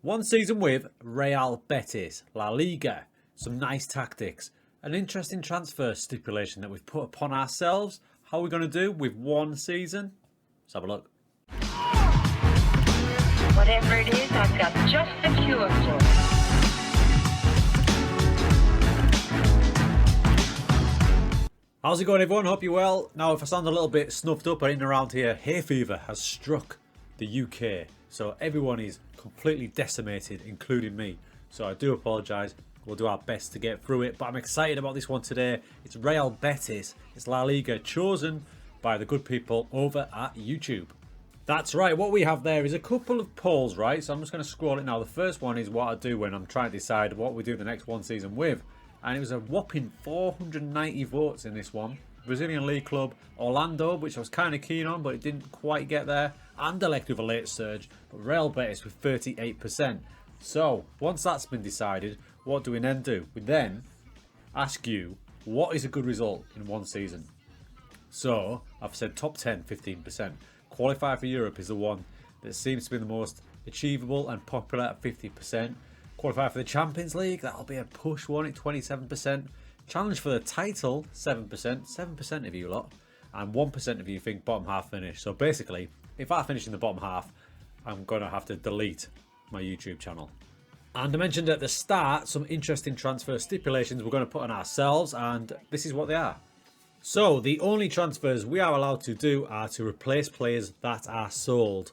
One season with Real Betis, La Liga, some nice tactics, an interesting transfer stipulation that we've put upon ourselves. How are we going to do with one season? Let's have a look. Whatever it is, I've got just the cure for it. How's it going, everyone? Hope you're well. Now, if I sound a little bit snuffed up or in and around here, hay fever has struck the UK. So everyone is completely decimated, including me. So I do apologise. We'll do our best to get through it. But I'm excited about this one today. It's Real Betis. It's La Liga, chosen by the good people over at YouTube. That's right. What we have there is a couple of polls, right? So I'm just going to scroll it now. The first one is what I do when I'm trying to decide what we do the next one season with. And it was a whopping 490 votes in this one. Brazilian League club, Orlando, which I was kind of keen on, but it didn't quite get there. Anderlecht with a late surge, but Real Betis with 38%. So, once that's been decided, what do we then do? We then ask you, what is a good result in one season? So, I've said top 10, 15%. Qualify for Europe is the one that seems to be the most achievable and popular at 50%. Qualify for the Champions League, that'll be a push one at 27%. Challenge for the title, 7%. 7% of you lot. And 1% of you think bottom half finish. So basically, if I finish in the bottom half, I'm going to have to delete my YouTube channel. And I mentioned at the start some interesting transfer stipulations we're going to put on ourselves, and this is what they are. So the only transfers we are allowed to do are to replace players that are sold.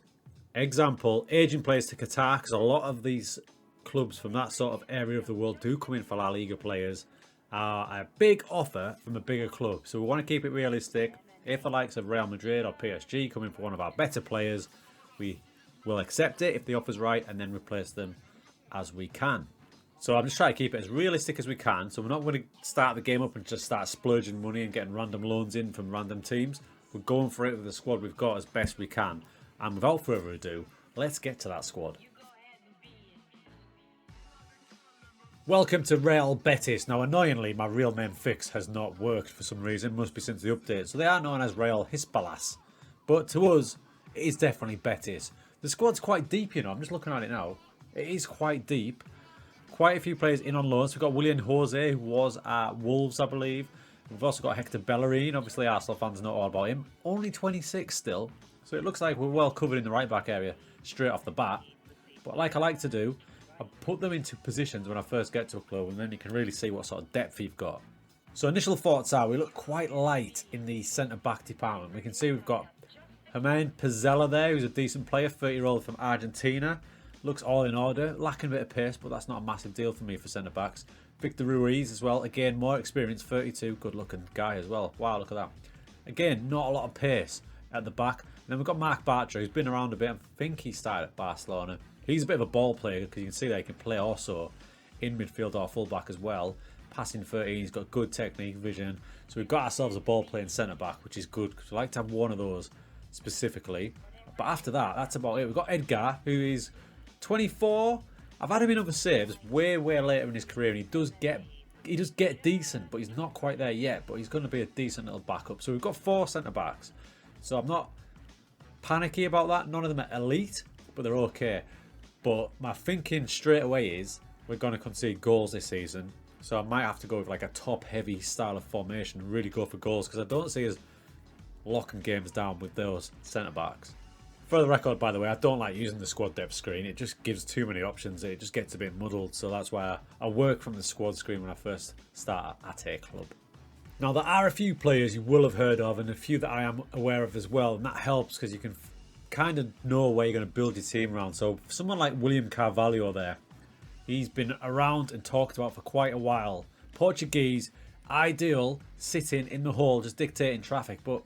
Example, aging players to Qatar, because a lot of these clubs from that sort of area of the world do come in for La Liga players, are a big offer from a bigger club. So we want to keep it realistic. If the likes of Real Madrid or PSG come in for one of our better players, we will accept it if the offer's right and then replace them as we can. So I'm just trying to keep it as realistic as we can. So we're not going to start the game up and just start splurging money and getting random loans in from random teams. We're going for it with the squad we've got as best we can. And without further ado, let's get to that squad. Welcome to Real Betis. Now, annoyingly, my real name fix has not worked for some reason. Must be since the update. So they are known as Real Hispalas. But to us, it is definitely Betis. The squad's quite deep, you know. I'm just looking at it now. It is quite deep. Quite a few players in on loans. We've got William Jose, who was at Wolves, I believe. We've also got Hector Bellerin. Obviously, Arsenal fans know all about him. Only 26 still. So it looks like we're well covered in the right back area straight off the bat. But like I like to do, I put them into positions when I first get to a club, and then you can really see what sort of depth you've got. So initial thoughts are we look quite light in the centre-back department. We can see we've got Herman Pizzella there, who's a decent player, 30-year-old from Argentina. Looks all in order, lacking a bit of pace, but that's not a massive deal for me for centre-backs. Victor Ruiz as well, again, more experience, 32, good-looking guy as well. Wow, look at that. Again, not a lot of pace at the back. And then we've got Marc Bartra, who's been around a bit. I think he started at Barcelona. He's a bit of a ball player because you can see that he can play also in midfield or fullback as well. Passing 13, he's got good technique, vision. So we've got ourselves a ball playing centre back, which is good because we like to have one of those specifically. But after that, that's about it. We've got Edgar, who is 24. I've had him in other saves way later in his career, and he does get decent, but he's not quite there yet. But he's going to be a decent little backup. So we've got 4 centre backs. So I'm not panicky about that. None of them are elite, but they're okay. But my thinking straight away is we're going to concede goals this season. So I might have to go with like a top-heavy style of formation and really go for goals, because I don't see us locking games down with those centre-backs. For the record, by the way, I don't like using the squad depth screen. It just gives too many options. It just gets a bit muddled. So that's why I work from the squad screen when I first start at a club. Now, there are a few players you will have heard of and a few that I am aware of as well. And that helps because you can kind of know where you're going to build your team around. So someone like William Carvalho there, he's been around and talked about for quite a while. Portuguese, ideal, sitting in the hole, just dictating traffic. But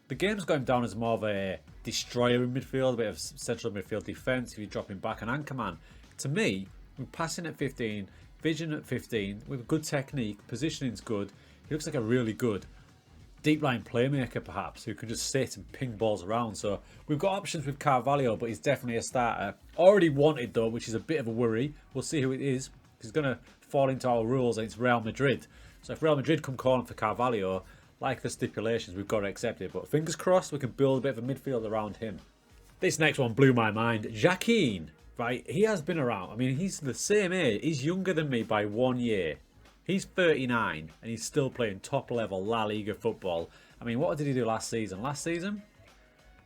the game's going down as more of a destroyer in midfield, a bit of central midfield defence if you're dropping back an anchor man. To me, with passing at 15, vision at 15, with good technique, positioning's good. He looks like a really good deep line playmaker perhaps, who can just sit and ping balls around. So we've got options with Carvalho, but he's definitely a starter. Already wanted though, which is a bit of a worry. We'll see who it is. He's going to fall into our rules, and it's Real Madrid. So if Real Madrid come calling for Carvalho, like the stipulations, we've got to accept it. But fingers crossed we can build a bit of a midfield around him. This next one blew my mind. Joaquin, right? He has been around. I mean, he's the same age. He's younger than me by 1 year. He's 39 and he's still playing top level La Liga football. I mean, what did he do last season? Last season,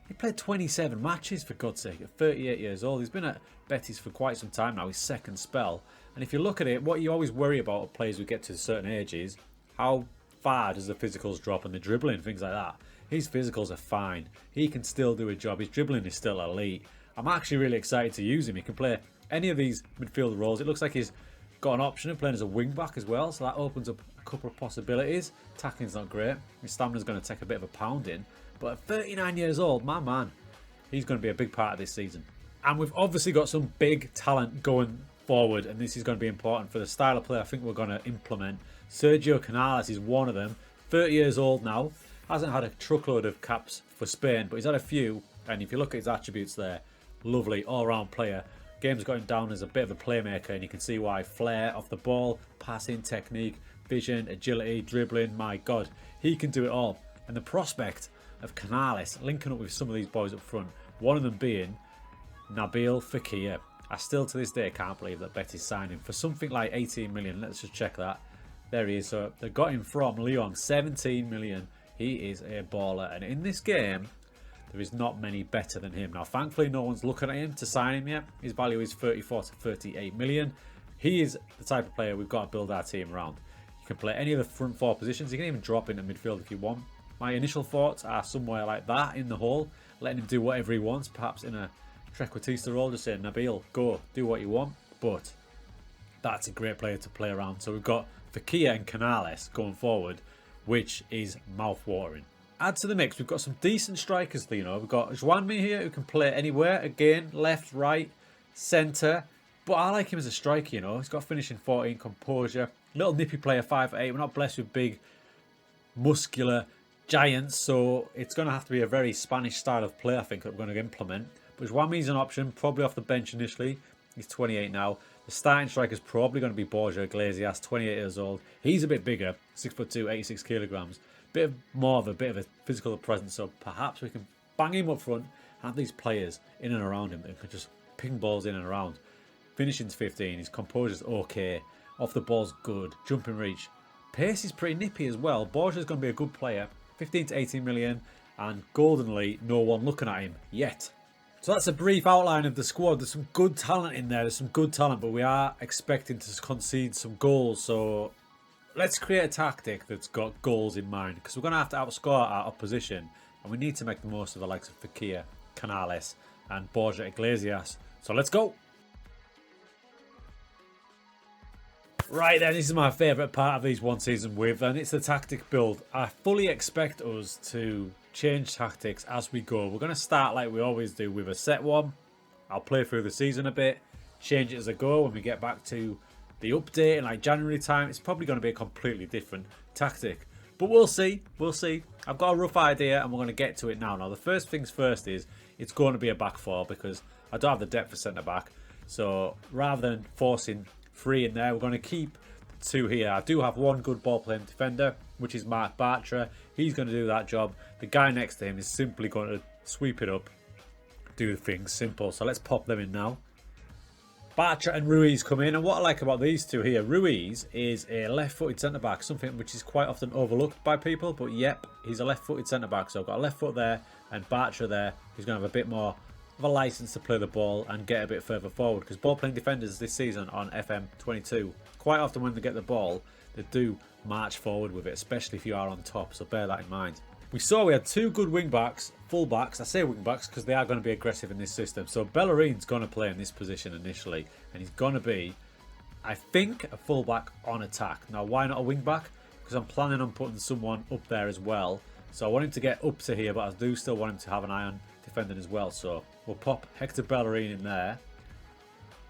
he played 27 matches, for God's sake, at 38 years old. He's been at Betis for quite some time now, his second spell. And if you look at it, what you always worry about with players who get to certain ages, how far does the physicals drop and the dribbling, things like that. His physicals are fine. He can still do a job. His dribbling is still elite. I'm actually really excited to use him. He can play any of these midfield roles. It looks like he's got an option of playing as a wing back as well, so that opens up a couple of possibilities. Tackling's not great. His stamina's going to take a bit of a pounding. But at 39 years old, my man, he's going to be a big part of this season. And we've obviously got some big talent going forward, and this is going to be important for the style of play I think we're going to implement. Sergio Canales is one of them. 30 years old now. Hasn't had a truckload of caps for Spain, but he's had a few. And if you look at his attributes there, lovely all-round player. Game's got him down as a bit of a playmaker, and you can see why. Flair off the ball, passing, technique, vision, agility, dribbling. My God, he can do it all. And the prospect of Canales linking up with some of these boys up front, one of them being Nabil Fekir. I still to this day can't believe that Betis signed him for something like 18 million. Let's just check that. There he is. So they got him from Lyon, 17 million. He is a baller, and in this game there is not many better than him. Now thankfully no one's looking at him to sign him yet. His value is 34 to 38 million. He is the type of player we've got to build our team around. You can play any of the front four positions. You can even drop into midfield if you want. My initial thoughts are somewhere like that in the hole, letting him do whatever he wants, perhaps in a trequartista role, just saying, Nabil, go, do what you want. But that's a great player to play around. So we've got Fekir and Canales going forward, which is mouth-watering. Add to the mix, we've got some decent strikers, you know. We've got Juanmi here, who can play anywhere. Again, left, right, centre. But I like him as a striker, you know. He's got finishing 14, composure. Little nippy player, 5'8". We're not blessed with big, muscular giants, so it's going to have to be a very Spanish style of play, I think, that we're going to implement. But Juanmi's an option, probably off the bench initially. He's 28 now. The starting striker is probably going to be Borja Iglesias, 28 years old. He's a bit bigger, 6'2", 86 kilograms. Bit of a physical presence, so perhaps we can bang him up front, have these players in and around him that can just ping balls in and around. Finishing's 15, his composure's okay, off the ball's good, jumping reach. Pace is pretty nippy as well. Borja's going to be a good player, 15 to 18 million, and goldenly, no one looking at him yet. So that's a brief outline of the squad. There's some good talent in there. There's some good talent, but we are expecting to concede some goals. So let's create a tactic that's got goals in mind, because we're going to have to outscore our opposition, and we need to make the most of the likes of Fekir, Canales, and Borja Iglesias. So let's go. Right then, this is my favourite part of these one season with, and it's the tactic build. I fully expect us to change tactics as we go. We're going to start like we always do with a set one. I'll play through the season a bit, change it as I go. When we get back to the update in like January time, it's probably going to be a completely different tactic. But we'll see. We'll see. I've got a rough idea and we're going to get to it now. Now, the first things first is it's going to be a back four because I don't have the depth for centre-back. So rather than forcing three in there, we're going to keep two here. I do have one good ball-playing defender, which is Marc Bartra. He's going to do that job. The guy next to him is simply going to sweep it up, do things simple. So let's pop them in now. Bartra and Ruiz come in, and what I like about these two here, Ruiz is a left-footed centre-back, something which is quite often overlooked by people, but yep, he's a left-footed centre-back. So I've got a left foot there and Bartra there, who's going to have a bit more of a licence to play the ball and get a bit further forward, because ball-playing defenders this season on FM22, quite often when they get the ball, they do march forward with it, especially if you are on top, so bear that in mind. We saw we had two good wing-backs, full-backs. I say wing-backs because they are going to be aggressive in this system. So Bellerin's going to play in this position initially, and he's going to be, I think, a full-back on attack. Now, why not a wing-back? Because I'm planning on putting someone up there as well. So I want him to get up to here, but I do still want him to have an eye on defending as well. So we'll pop Hector Bellerin in there.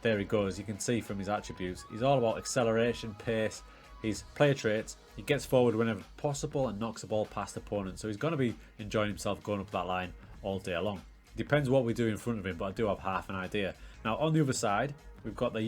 There he goes. You can see from his attributes, he's all about acceleration, pace, his player traits. He gets forward whenever possible and knocks the ball past opponents. So he's going to be enjoying himself going up that line all day long. Depends what we do in front of him, but I do have half an idea. Now on the other side, we've got the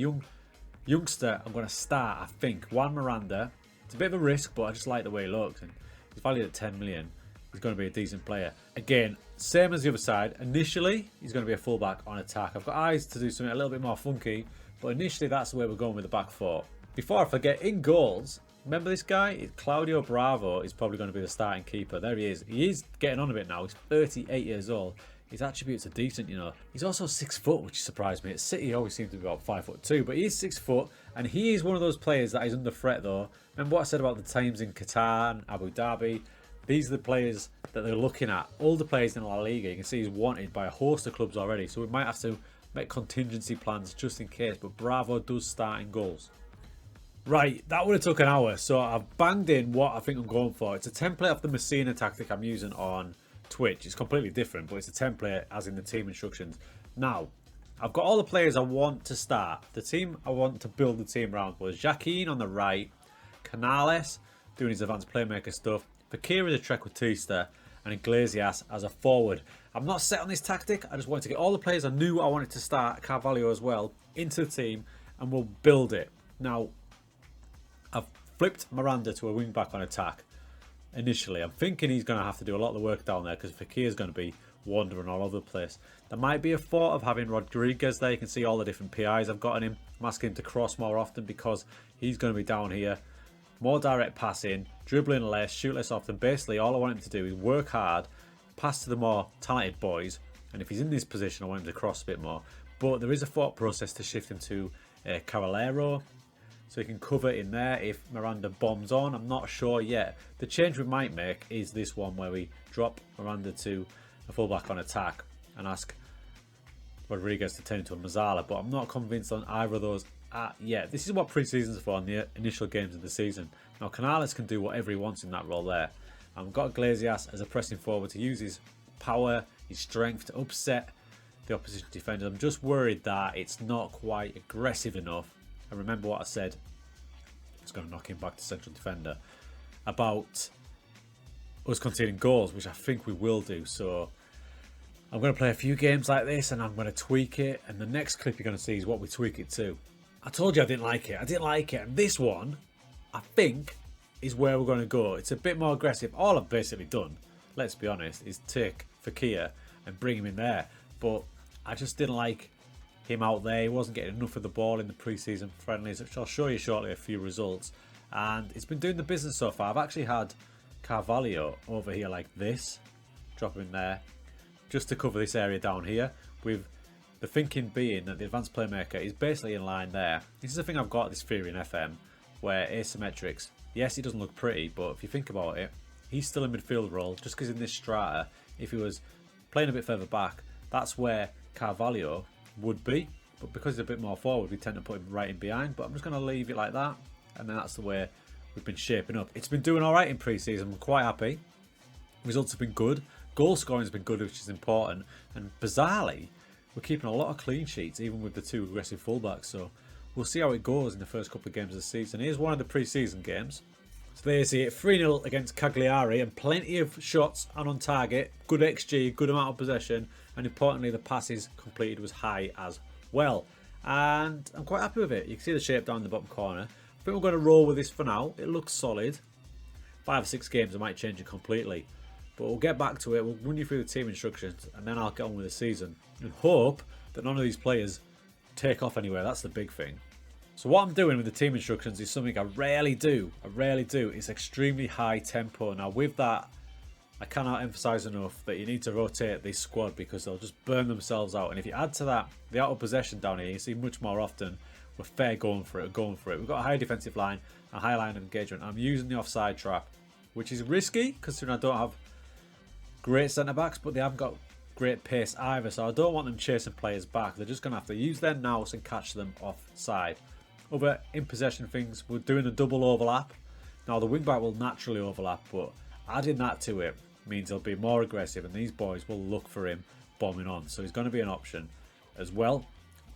youngster I'm going to start, I think, Juan Miranda. It's a bit of a risk, but I just like the way he looks. And he's valued at 10 million. He's going to be a decent player. Again, same as the other side. Initially, he's going to be a fullback on attack. I've got eyes to do something a little bit more funky, but initially that's the way we're going with the back four. Before I forget, in goals, remember this guy? Claudio Bravo is probably going to be the starting keeper. There he is. He is getting on a bit now. He's 38 years old. His attributes are decent, you know. He's also 6 foot, which surprised me. At City, he always seems to be about 5'2", but he is 6 foot, and he is one of those players that is under threat, though. Remember what I said about the teams in Qatar and Abu Dhabi? These are the players that they're looking at. All the players in La Liga, you can see he's wanted by a host of clubs already, so we might have to make contingency plans just in case, but Bravo does start in goals. Right, that would have took an hour, so I've banged in what I think I'm going for. It's a template of the Messina tactic I'm using on Twitch. It's completely different, but it's a template as in the team instructions. Now, I've got all the players I want to start. The team I want to build the team around was Joaquin on the right, Canales doing his advanced playmaker stuff, Fakir as a trequartista, and Iglesias as a forward. I'm not set on this tactic. I just wanted to get all the players I knew I wanted to start, Carvalho as well, into the team, and we'll build it. Now, I've flipped Miranda to a wing back on attack. Initially, I'm thinking he's going to have to do a lot of the work down there because Fakir's going to be wandering all over the place. There might be a thought of having Rodriguez there. You can see all the different PIs I've got on him. I'm asking him to cross more often because he's going to be down here. More direct passing, dribbling less, shoot less often. Basically, all I want him to do is work hard, pass to the more talented boys, and if he's in this position, I want him to cross a bit more. But there is a thought process to shift him to Carvalho, so he can cover in there if Miranda bombs on. I'm not sure yet. The change we might make is this one where we drop Miranda to a fullback on attack and ask Rodriguez to turn into a Mazzala, but I'm not convinced on either of those yet. This is what pre-season's for on the initial games of the season. Now Canales can do whatever he wants in that role there. I've got Iglesias as a pressing forward to use his power, his strength to upset the opposition defenders. I'm just worried that it's not quite aggressive enough. And remember what I said, it's going to knock him back to central defender, about us conceding goals, which I think we will do. So I'm going to play a few games like this and I'm going to tweak it, and the next clip you're going to see is what we tweak it to. I told you I didn't like it. I didn't like it, and this one I think is where we're going to go. It's a bit more aggressive. All I've basically done, let's be honest, is take Fakir and bring him in there, but I just didn't like him out there. He wasn't getting enough of the ball in the pre-season friendlies, which I'll show you shortly a few results, and it's been doing the business so far. I've actually had Carvalho over here like this, drop him in there just to cover this area down here, with the thinking being that the advanced playmaker is basically in line there. This is the thing I've got this theory in FM, where asymmetrics, yes, he doesn't look pretty, but if you think about it, he's still in midfield role, just because in this strata, if he was playing a bit further back, that's where Carvalho would be, but because he's a bit more forward, we tend to put him right in behind. But I'm just going to leave it like that, and then that's the way we've been shaping up. It's been doing alright in pre-season. I'm quite happy. Results have been good. Goal scoring has been good, which is important, and bizarrely we're keeping a lot of clean sheets even with the two aggressive fullbacks, so we'll see how it goes in the first couple of games of the season. Here's one of the pre-season games. So there you see it, 3-0 against Cagliari, and plenty of shots and on target, good XG, good amount of possession, and importantly the passes completed was high as well, and I'm quite happy with it. You can see the shape down in the bottom corner. I think we're going to roll with this for now. It looks solid. 5 or 6 games I might change it completely, but we'll get back to it. We'll run you through the team instructions and then I'll get on with the season and hope that none of these players take off anywhere. That's the big thing. So what I'm doing with the team instructions is something I rarely do. It's extremely high tempo. Now with that, I cannot emphasize enough that you need to rotate this squad because they'll just burn themselves out. And if you add to that the out of possession down here, you see much more often we're fair going for it. We've got a high defensive line, a high line of engagement. I'm using the offside trap, which is risky considering I don't have great centre backs, but they haven't got great pace either, so I don't want them chasing players back. They're just going to have to use their nous and catch them offside. Other in possession things, we're doing a double overlap. Now the wing back will naturally overlap, but adding that to it means he'll be more aggressive and these boys will look for him bombing on, so he's going to be an option as well.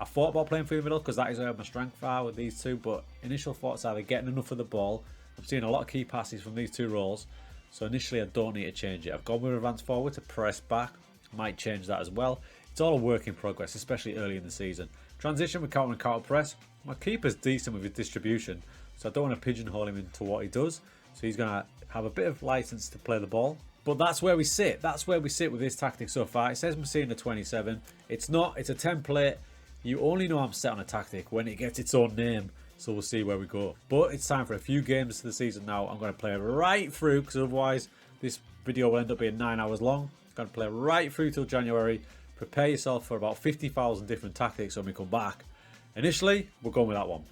I thought about playing through the middle because that is where my strength are with these two, but initial thoughts are they're getting enough of the ball. I'm seeing a lot of key passes from these two roles, so initially I don't need to change it. I've gone with advance forward to press back. Might change that as well. It's all a work in progress, especially early in the season. Transition with counter and counter press. My keeper's decent with his distribution, so I don't want to pigeonhole him into what he does. So he's going to have a bit of license to play the ball. But that's where we sit. That's where we sit with this tactic so far. It says Messina 27. It's not. It's a template. You only know I'm set on a tactic when it gets its own name. So we'll see where we go. But it's time for a few games to the season now. I'm going to play right through because otherwise this video will end up being 9 hours long. I'm going to play right through till January. Prepare yourself for about 50,000 different tactics when we come back. Initially, we're going with that one.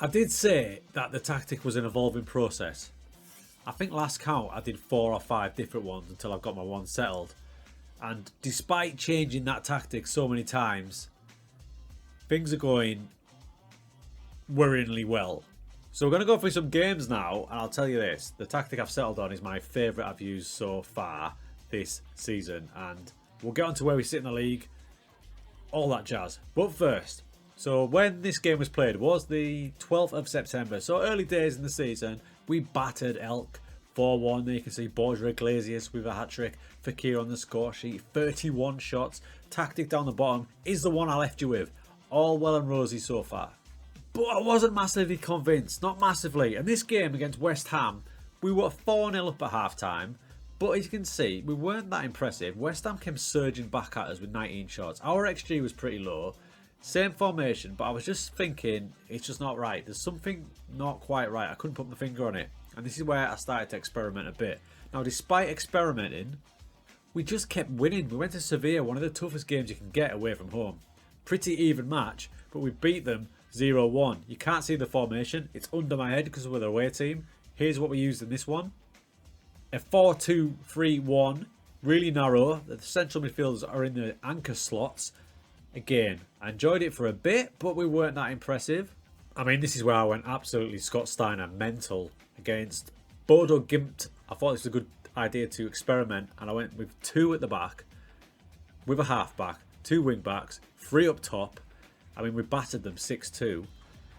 I did say that the tactic was an evolving process. I think last count I did 4 or 5 different ones until I've got my one settled. And despite changing that tactic so many times, things are going worryingly well. So we're going to go through some games now, and I'll tell you this. The tactic I've settled on is my favourite I've used so far this season. And we'll get on to where we sit in the league, all that jazz. But first, so when this game was played was the 12th of September. So early days in the season, we battered Elk 4-1. There you can see Borja Iglesias with a hat-trick. Fekir on the score sheet. 31 shots. Tactic down the bottom is the one I left you with. All well and rosy so far. But I wasn't massively convinced. Not massively. And this game against West Ham, we were 4-0 up at half-time. But as you can see, we weren't that impressive. West Ham came surging back at us with 19 shots. Our XG was pretty low. Same formation, but I was just thinking, it's just not right. There's something not quite right. I couldn't put my finger on it. And this is where I started to experiment a bit. Now, despite experimenting, we just kept winning. We went to Sevilla, one of the toughest games you can get away from home. Pretty even match, but we beat them 0-1. You can't see the formation. It's under my head because we're the away team. Here's what we used in this one. A 4-2-3-1. Really narrow. The central midfielders are in the anchor slots. Again, I enjoyed it for a bit, but we weren't that impressive. I mean, this is where I went absolutely Scott Steiner mental against Bodo Glimt. I thought this was a good idea to experiment, and I went with 2 at the back, with a half-back, 2 wing-backs, 3 up top. I mean, we battered them 6-2,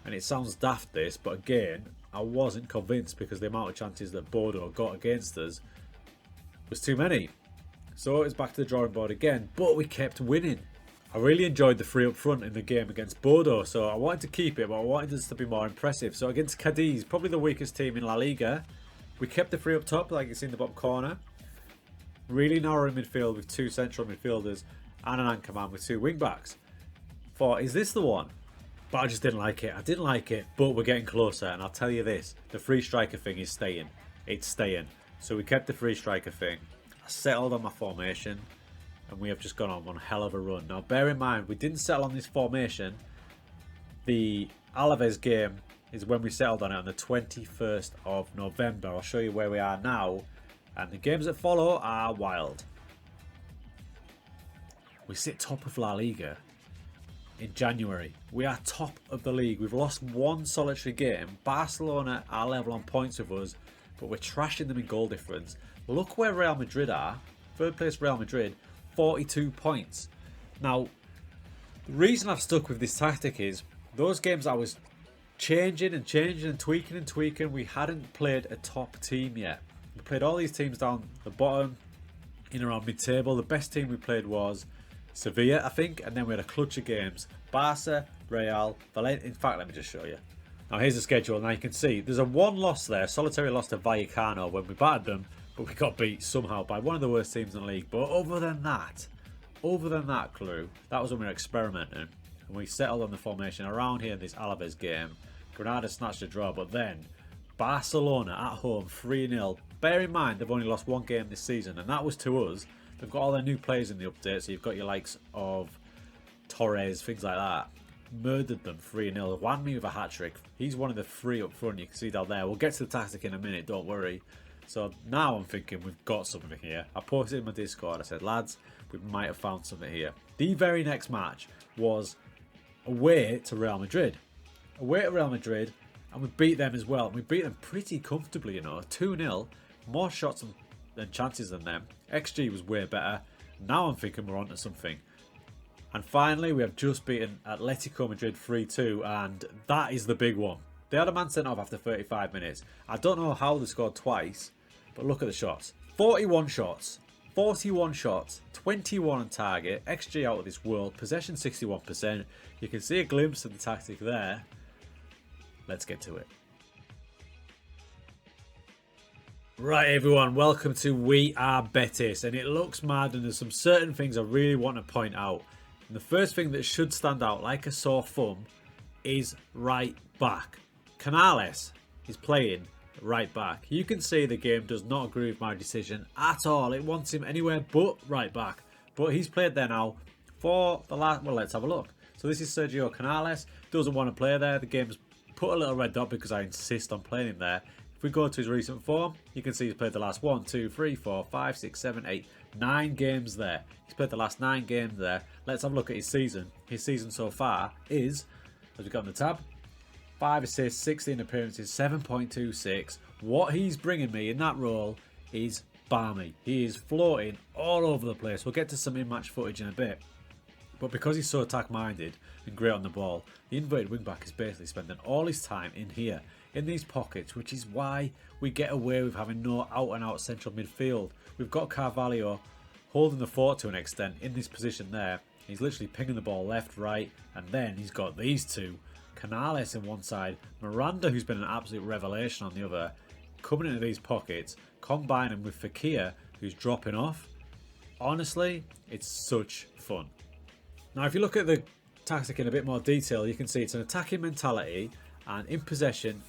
and it sounds daft this, but again, I wasn't convinced because the amount of chances that Bodo got against us was too many. So it was back to the drawing board again, but we kept winning. I really enjoyed the 3 up front in the game against Bodo, so I wanted to keep it, but I wanted us to be more impressive. So against Cadiz, probably the weakest team in La Liga, we kept the 3 up top, like you see in the bottom corner. Really narrow in midfield with 2 central midfielders and an anchor man with 2 wing backs. Thought, is this the one? But I just didn't like it. I didn't like it, but we're getting closer. And I'll tell you this, the free striker thing is staying. It's staying. So we kept the free striker thing. I settled on my formation. And we have just gone on one hell of a run. Now, bear in mind, we didn't settle on this formation. The Alaves game is when we settled on it on the 21st of November. I'll show you where we are now. And the games that follow are wild. We sit top of La Liga in January. We are top of the league. We've lost 1 solitary game. Barcelona are level on points with us, but we're trashing them in goal difference. Look where Real Madrid are. 3rd place Real Madrid. 42 points. Now, the reason I've stuck with this tactic is those games I was changing and tweaking, we hadn't played a top team yet. We played all these teams down the bottom, in around mid-table. The best team we played was Sevilla, I think, and then we had a clutch of games. Barca, Real, Valencia. In fact, let me just show you. Now, here's the schedule. Now, you can see there's a 1 loss there, solitary loss to Vallecano when we battered them. But we got beat somehow by one of the worst teams in the league. But other than that, Clue, that was when we were experimenting. And we settled on the formation around here in this Alaves game. Granada snatched a draw, but then Barcelona at home, 3-0. Bear in mind, they've only lost 1 game this season, and that was to us. They've got all their new players in the update, so you've got your likes of Torres, things like that. Murdered them 3-0. Juanmi with a hat-trick. He's one of the 3 up front, you can see down there. We'll get to the tactic in a minute, don't worry. So now I'm thinking we've got something here. I posted in my Discord, I said, lads, we might have found something here. The very next match was away to Real Madrid. Away to Real Madrid, and we beat them as well. And we beat them pretty comfortably, you know, 2-0. More shots than chances than them. XG was way better. Now I'm thinking we're onto something. And finally, we have just beaten Atletico Madrid 3-2, and that is the big one. They had a man sent off after 35 minutes. I don't know how they scored twice, but look at the shots. 41 shots, 21 on target, XG out of this world, possession 61%. You can see a glimpse of the tactic there. Let's get to it. Right, everyone, welcome to We Are Betis, and it looks mad, and there's some certain things I really want to point out. And the first thing that should stand out like a sore thumb is right back. Canales is playing right back. You can see the game does not agree with my decision at all. It wants him anywhere but right back. But he's played there now for the last... Well, let's have a look. So this is Sergio Canales. Doesn't want to play there. The game's put a little red dot because I insist on playing him there. If we go to his recent form, you can see he's played the last 1, 2, 3, 4, 5, 6, 7, 8, 9 games there. He's played the last 9 games there. Let's have a look at his season. His season so far is, as we got on the tab, 5 assists, 16 appearances, 7.26. What he's bringing me in that role is balmy. He is floating all over the place. We'll get to some in-match footage in a bit. But because he's so attack-minded and great on the ball, the inverted wing-back is basically spending all his time in here, in these pockets, which is why we get away with having no out-and-out central midfield. We've got Carvalho holding the fort to an extent in this position there. He's literally pinging the ball left, right, and then he's got these two. Canales on one side, Miranda, who's been an absolute revelation, on the other, coming into these pockets, combining with Fekir, who's dropping off. Honestly, it's such fun. Now, if you look at the tactic in a bit more detail, you can see it's an attacking mentality, and in possession,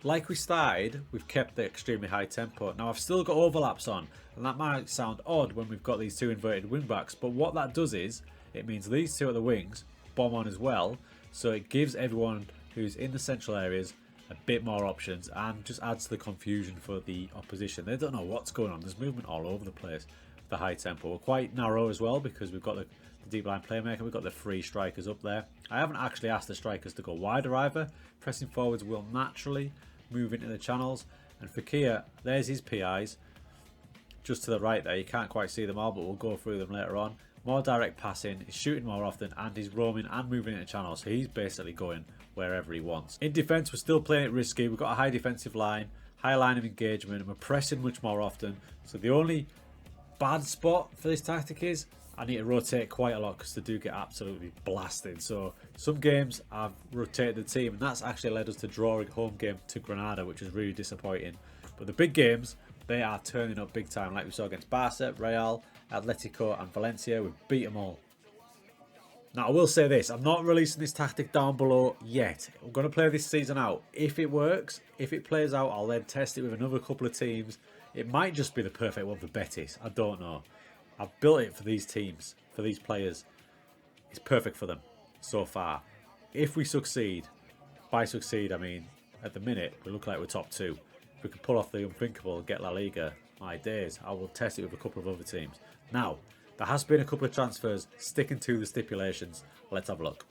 like we started, we've kept the extremely high tempo. Now, I've still got overlaps on, and that might sound odd when we've got these two inverted wing backs, but what that does is, it means these two at the wings bomb on as well, so it gives everyone who's in the central areas a bit more options and just adds to the confusion for the opposition. They don't know what's going on. There's movement all over the place with the high tempo. We're quite narrow as well because we've got the deep line playmaker. We've got the 3 strikers up there. I haven't actually asked the strikers to go wider either. Pressing forwards will naturally move into the channels. And Fekir, there's his PIs. Just to the right there. You can't quite see them all, but we'll go through them later on. More direct passing, he's shooting more often, and he's roaming and moving into channels. So he's basically going wherever he wants. In defence, we're still playing it risky. We've got a high defensive line, high line of engagement, and we're pressing much more often. So the only bad spot for this tactic is I need to rotate quite a lot because they do get absolutely blasted. So some games I've rotated the team, and that's actually led us to drawing home game to Granada, which is really disappointing. But the big games, they are turning up big time, like we saw against Barca, Real, Atletico and Valencia. We beat them all. Now, I will say this, I'm not releasing this tactic down below yet. I'm going to play this season out. If it works, if it plays out, I'll then test it with another couple of teams. It might just be the perfect one for Betis. I don't know. I've built it for these teams, for these players. It's perfect for them so far. If we succeed, by succeed I mean at the minute we look like we're top 2. If we can pull off the unthinkable and get La Liga, my days, I will test it with a couple of other teams. Now, there has been a couple of transfers sticking to the stipulations. Let's have a look.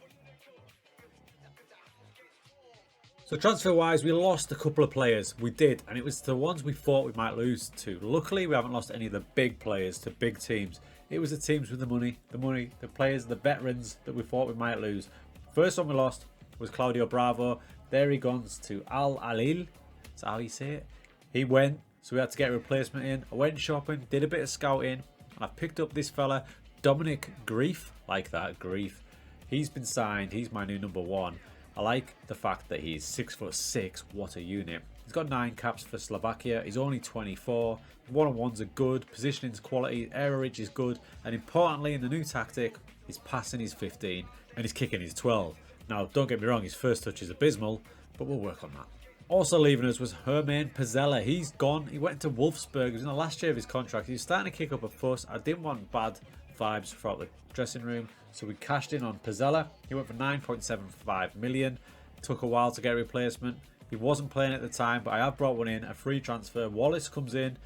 So transfer-wise, we lost a couple of players. We did, and it was the ones we thought we might lose to. Luckily, we haven't lost any of the big players to big teams. It was the teams with the money, the players, the veterans that we thought we might lose. First one we lost was Claudio Bravo. There he goes to Al Alil. Is that how you say it? He went, so we had to get a replacement in. I went shopping, did a bit of scouting, and I picked up this fella, Dominic Grief. Like that, Grief. He's been signed. He's my new number 1. I like the fact that he's 6'6". What a unit. He's got 9 caps for Slovakia. He's only 24. One-on-ones are good. Positioning's quality. Average is good. And importantly, in the new tactic, his passing is 15 and his kicking is 12. Now, don't get me wrong, his first touch is abysmal, but we'll work on that. Also leaving us was Herman Pizzella. He's gone. He went to Wolfsburg. He was in the last year of his contract. He was starting to kick up a fuss. I didn't want bad vibes throughout the dressing room, so we cashed in on Pizzella. He went for 9.75 million. Took a while to get a replacement. He wasn't playing at the time, but I have brought one in, a free transfer. Wallace comes in,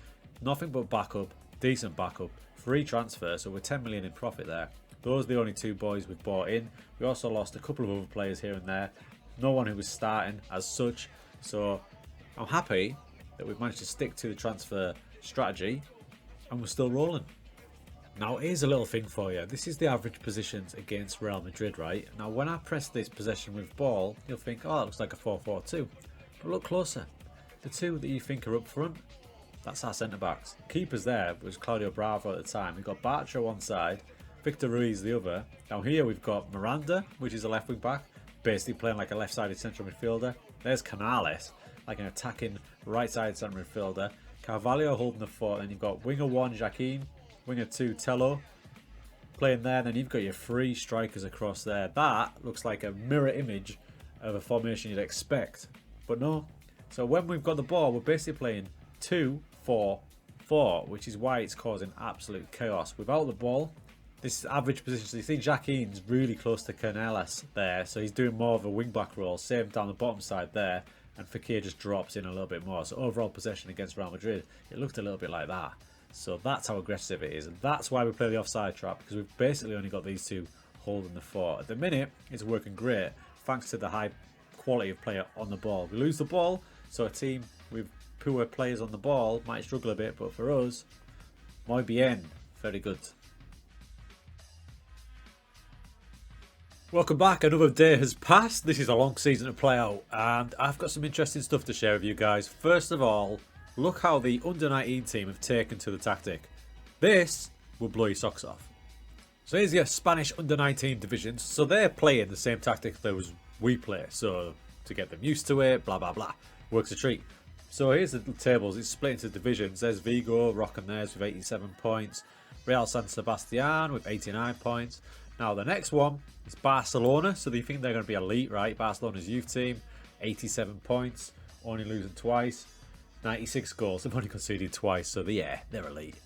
nothing but backup, decent backup, free transfer, so we're 10 million in profit there. Those are the only 2 boys we've bought in. We also lost a couple of other players here and there. No one who was starting as such, so I'm happy that we've managed to stick to the transfer strategy and we're still rolling. Now, here's a little thing for you. This is the average positions against Real Madrid, right? Now, when I press this possession with ball, you'll think, oh, that looks like a 4-4-2. But look closer. The 2 that you think are up front, that's our centre-backs. Keepers there was Claudio Bravo at the time. We've got Bartra one side, Victor Ruiz the other. Now, here we've got Miranda, which is a left wing-back, basically playing like a left-sided central midfielder. There's Canales, like an attacking right-sided centre midfielder. Carvalho holding the fort. Then you've got winger 1, Joaquin. Winger 2, Tello. Playing there. Then you've got your 3 strikers across there. That looks like a mirror image of a formation you'd expect. But no. So when we've got the ball, we're basically playing 2-4-4, which is why it's causing absolute chaos. Without the ball, this average position. So you see Joaquin's really close to Canales there. So he's doing more of a wing-back role. Same down the bottom side there. And Fekir just drops in a little bit more. So overall possession against Real Madrid, it looked a little bit like that. So that's how aggressive it is. And that's why we play the offside trap. Because we've basically only got these two holding the fort. At the minute, it's working great. Thanks to the high quality of player on the ball. We lose the ball. So a team with poor players on the ball might struggle a bit. But for us, muy bien. Very good. Welcome back. Another day has passed. This is a long season to play out, and I've got some interesting stuff to share with you guys. First of all, look how the under-19 team have taken to the tactic. This will blow your socks off. So here's your Spanish under-19 divisions. So they're playing the same tactic that we play. So to get them used to it, blah, blah, blah. Works a treat. So here's the tables. It's split into divisions. There's Vigo, rocking theirs with 87 points. Real San Sebastian with 89 points. Now the next one is Barcelona. So you think they're going to be elite, right? Barcelona's youth team, 87 points, only losing twice, 96 goals. They've only conceded twice, so they're elite.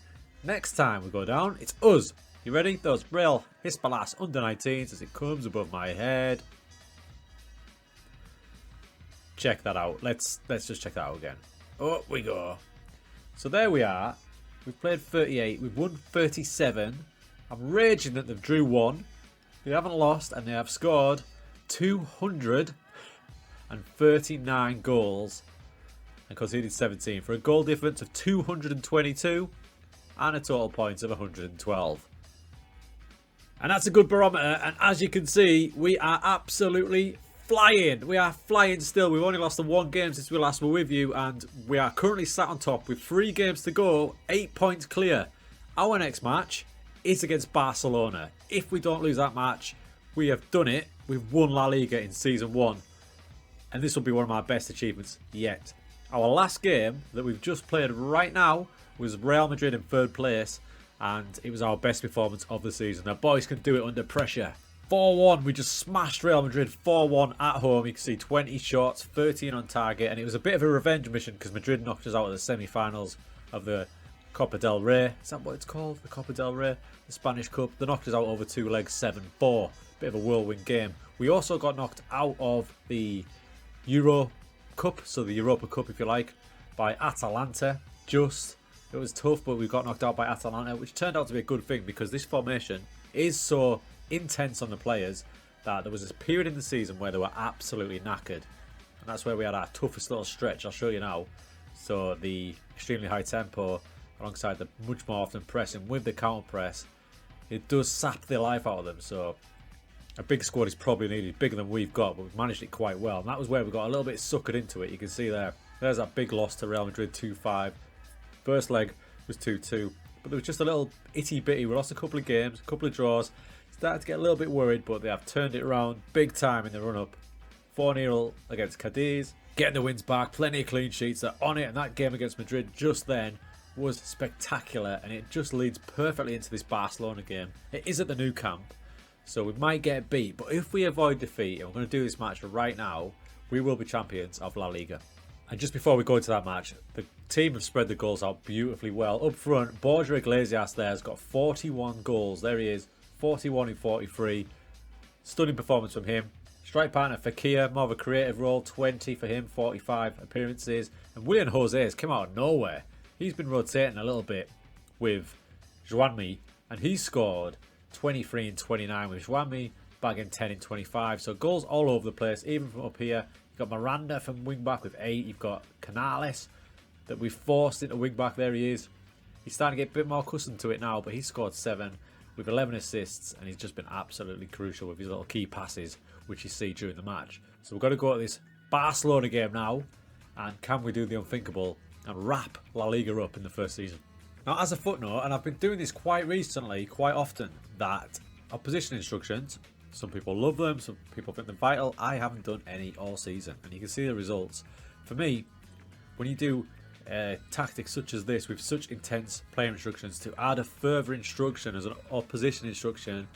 Next time we go down, it's us. You ready? Those Real Hispalas under-19s as it comes above my head. Check that out. Let's just check that out again. Up we go. So there we are. We've played 38. We've won 37. I'm raging that they've drew 1. They haven't lost, and they have scored 239 goals and conceded 17 for a goal difference of 222 and a total points of 112. And that's a good barometer. And as you can see, we are absolutely flying. We are flying still. We've only lost the 1 game since we last were with you, and we are currently sat on top with 3 games to go, 8 points clear. Our next match is against Barcelona. If we don't lose that match, we have done it. We've won La Liga in Season 1. And this will be one of my best achievements yet. Our last game that we've just played right now was Real Madrid in 3rd place. And it was our best performance of the season. The boys can do it under pressure. 4-1. We just smashed Real Madrid 4-1 at home. You can see 20 shots, 13 on target. And it was a bit of a revenge mission because Madrid knocked us out of the semi-finals of the Copa del Rey. Is that what it's called? The Copa del Rey? The Spanish Cup. They knocked us out over 2 legs, 7-4. Bit of a whirlwind game. We also got knocked out of the Euro Cup, so the Europa Cup if you like, by Atalanta. Just. It was tough, but we got knocked out by Atalanta, which turned out to be a good thing because this formation is so intense on the players that there was this period in the season where they were absolutely knackered. And that's where we had our toughest little stretch. I'll show you now. So the extremely high tempo alongside the much more often pressing with the counter press, it does sap the life out of them. So a big squad is probably needed, bigger than we've got, but we've managed it quite well. And that was where we got a little bit suckered into it. You can see there's that big loss to Real Madrid 2-5. First leg was 2-2, but there was just a little itty-bitty. We lost a couple of games, a couple of draws. Started to get a little bit worried, but they have turned it around big time in the run-up. 4-0 against Cadiz, getting the wins back, plenty of clean sheets. They're on it, and that game against Madrid just then was spectacular, and it just leads perfectly into this Barcelona game. It is at the Nou Camp, so we might get beat, but if we avoid defeat, and we're going to do this match right now, we will be champions of La Liga. And just before we go into that match, the team have spread the goals out beautifully well. Up front, Borja Iglesias there has got 41 goals. There he is, 41 in 43. Stunning performance from him. Strike partner Fekir, more of a creative role, 20 for him, 45 appearances. And Willian Jose has come out of nowhere. He's been rotating a little bit with Juanmi, and he scored 23 in 29 with Juanmi, bagging 10 in 25. So goals all over the place, even from up here. You've got Miranda from wing back with 8. You've got Canales that we've forced into wing back. There he is. He's starting to get a bit more accustomed to it now, but he scored 7 with 11 assists, and he's just been absolutely crucial with his little key passes, which you see during the match. So we've got to go at this Barcelona game now, and can we do the unthinkable and wrap La Liga up in the first season? Now, as a footnote, and I've been doing this quite recently, quite often, that opposition instructions, some people love them, some people think they're vital. I haven't done any all season, and you can see the results. For me, when you do tactics such as this with such intense player instructions, to add a further instruction as an opposition instruction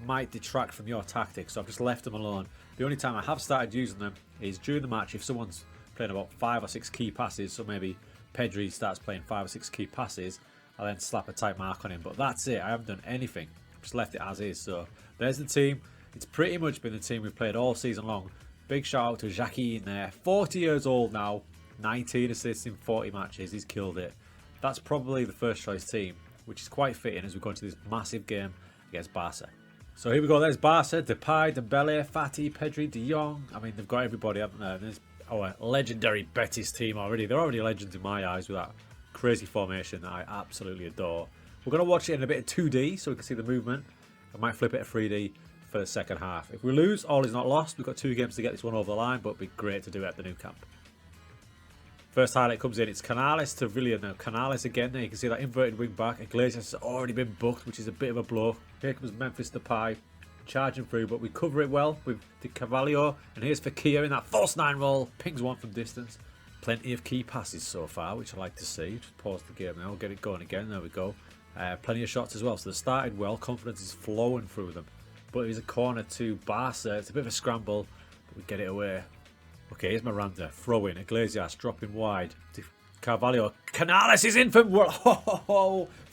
might detract from your tactics. So I've just left them alone. The only time I have started using them is during the match if someone's playing about 5 or 6 key passes. So maybe Pedri starts playing 5 or 6 key passes, I'll then slap a tight mark on him. But that's it. I haven't done anything. Just left it as is. So there's the team. It's pretty much been the team we've played all season long. Big shout out to Jackie in there. 40 years old now. 19 assists in 40 matches. He's killed it. That's probably the first choice team, which is quite fitting as we go into this massive game against Barca. So here we go. There's Barca, Depay, Dembele, Fati, Pedri, De Jong. I mean, they've got everybody, haven't they? There's our legendary Betis team already. They're already legends in my eyes with that crazy formation that I absolutely adore. We're going to watch it in a bit of 2D so we can see the movement. I might flip it to 3D for the second half. If we lose, all is not lost. We've got 2 games to get this one over the line, but it'd be great to do it at the new camp. First highlight comes in. It's Canales to Villian now. Canales again there. You can see that inverted wing back. Iglesias has already been booked, which is a bit of a blow. Here comes Memphis Depay charging through, but we cover it well with Di Carvalho. And here's Fekir in that false 9 roll. Pings one from distance. Plenty of key passes so far, which I like to see. Just pause the game now. We'll get it going again. There we go. Plenty of shots as well. So they started well. Confidence is flowing through them. But it was a corner to Barca. It's a bit of a scramble, but we get it away. Okay, here's Miranda. Throw in. Iglesias dropping wide. Carvalho. Canales is in from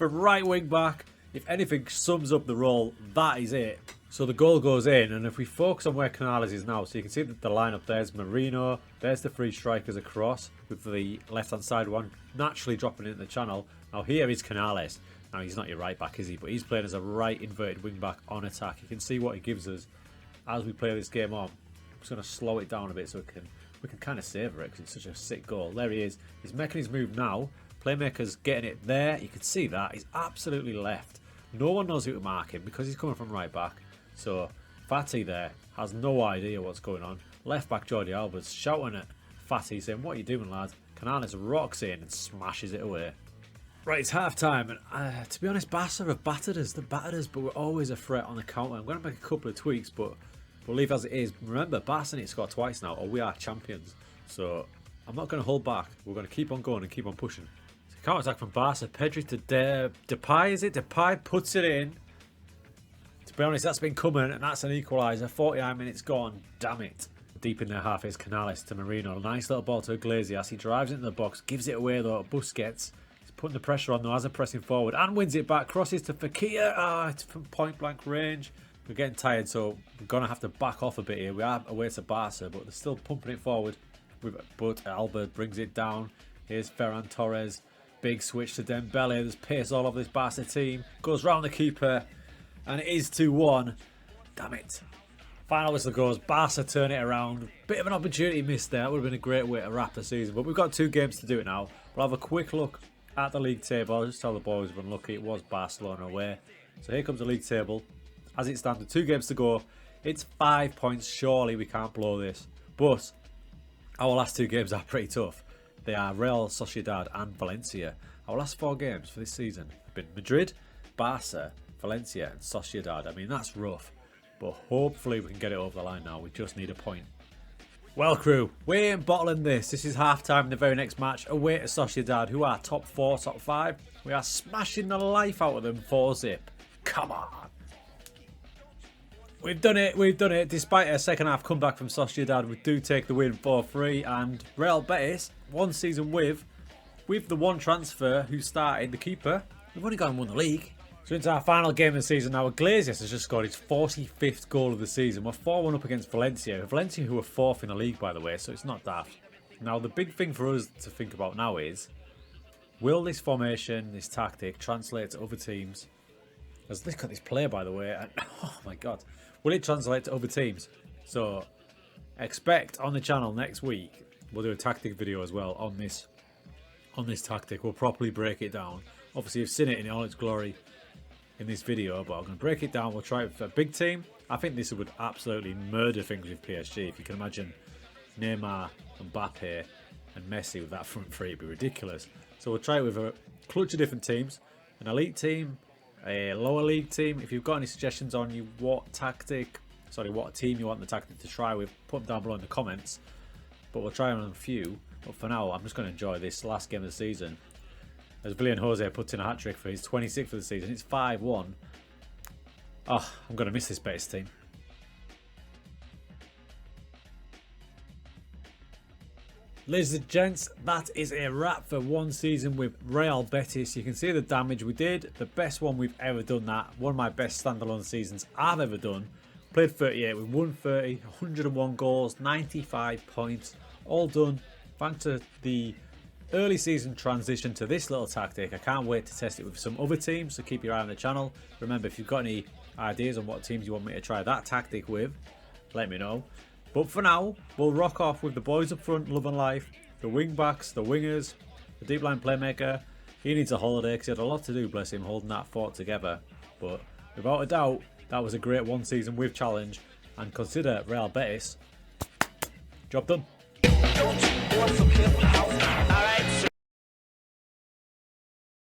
right wing back. If anything sums up the role, that is it. So the goal goes in, and if we focus on where Canales is now, so you can see that the lineup there's Marino, there's the 3 strikers across, with the left-hand side one naturally dropping into the channel. Now here is Canales. Now he's not your right back, is he? But he's playing as a right inverted wing back on attack. You can see what he gives us as we play this game on. I'm just going to slow it down a bit so we can kind of savour it because it's such a sick goal. There he is. He's making his move now. Playmaker's getting it there. You can see that. He's absolutely left. No one knows who to mark him because he's coming from right back. So Fati there has no idea what's going on. Left back Jordi Alba's shouting at Fati saying, "What are you doing, lad?" Canales rocks in and smashes it away. Right, it's half time, and to be honest, Barca have battered us. They've battered us, but we're always a threat on the counter. I'm going to make a couple of tweaks, but we'll leave as it is. Remember, Barca need to score twice now, or we are champions. So I'm not going to hold back. We're going to keep on going and keep on pushing. So counter attack from Barca. Pedri to Depay, is it? Depay puts it in. To be honest, that's been coming, and that's an equaliser. 49 minutes gone. Damn it. Deep in their half is Canales to Marino. Nice little ball to Iglesias. He drives into the box, gives it away though. Busquets. Putting the pressure on though as they're pressing forward and wins it back. Crosses to Fekir. It's from point blank range. We're getting tired, so we're going to have to back off a bit here. We are away to Barca, but they're still pumping it forward. But Albert brings it down. Here's Ferran Torres. Big switch to Dembele. There's pace all over this Barca team. Goes round the keeper. And it is 2-1. Damn it. Final whistle goes. Barca turn it around. Bit of an opportunity missed there. That would have been a great way to wrap the season. But we've got 2 games to do it now. We'll have a quick look at the league table. I'll just tell the boys we've been lucky. It was Barcelona away. So here comes the league table. As it stands with 2 games to go, it's 5 points. Surely we can't blow this. But our last 2 games are pretty tough. They are Real Sociedad and Valencia. Our last 4 games for this season have been Madrid, Barca, Valencia and Sociedad. I mean, that's rough. But hopefully we can get it over the line now. We just need a point. Well, crew, we ain't bottling this. This is half-time in the very next match. Away to Sociedad, who are top 4, top 5. We are smashing the life out of them 4-0. Come on. We've done it. We've done it. Despite a second-half comeback from Sociedad, we do take the win 4-3. And Real Betis, 1 season with the 1 transfer who started, the keeper. We've only gone and won the league. So into our final game of the season now. Iglesias has just scored his 45th goal of the season. We're 4-1 up against Valencia. Valencia who are 4th in the league, by the way, so it's not daft. Now the big thing for us to think about now is, will this formation, this tactic, translate to other teams? Let's look at this player, by the way, and oh my god. Will it translate to other teams? So expect on the channel next week, we'll do a tactic video as well on this tactic. We'll properly break it down. Obviously you've seen it in all its glory in this video, but I'm going to break it down. We'll try it for a big team. I think this would absolutely murder things with PSG. If you can imagine Neymar, Mbappe and Messi with that front three, it'd be ridiculous. So we'll try it with a clutch of different teams, an elite team, a lower league team. If you've got any suggestions on what team you want the tactic to try with, put them down below in the comments. But we'll try on a few. But for now, I'm just going to enjoy this last game of the season. As Villian Jose puts in a hat-trick for his 26th of the season, it's 5-1. Oh, I'm going to miss this Betis team. Ladies and gents, that is a wrap for one season with Real Betis. You can see the damage we did. The best one we've ever done that. One of my best standalone seasons I've ever done. Played 38, we won 30, 101 goals, 95 points. All done thanks to the early season transition to this little tactic. I can't wait to test it with some other teams, so keep your eye on the channel. Remember, if you've got any ideas on what teams you want me to try that tactic with, let me know. But for now, we'll rock off with the boys up front, Love and Life, the wing backs, the wingers, the deep line playmaker. He needs a holiday because he had a lot to do, bless him, holding that fort together. But without a doubt, that was a great one season with challenge. And consider Real Betis, job done.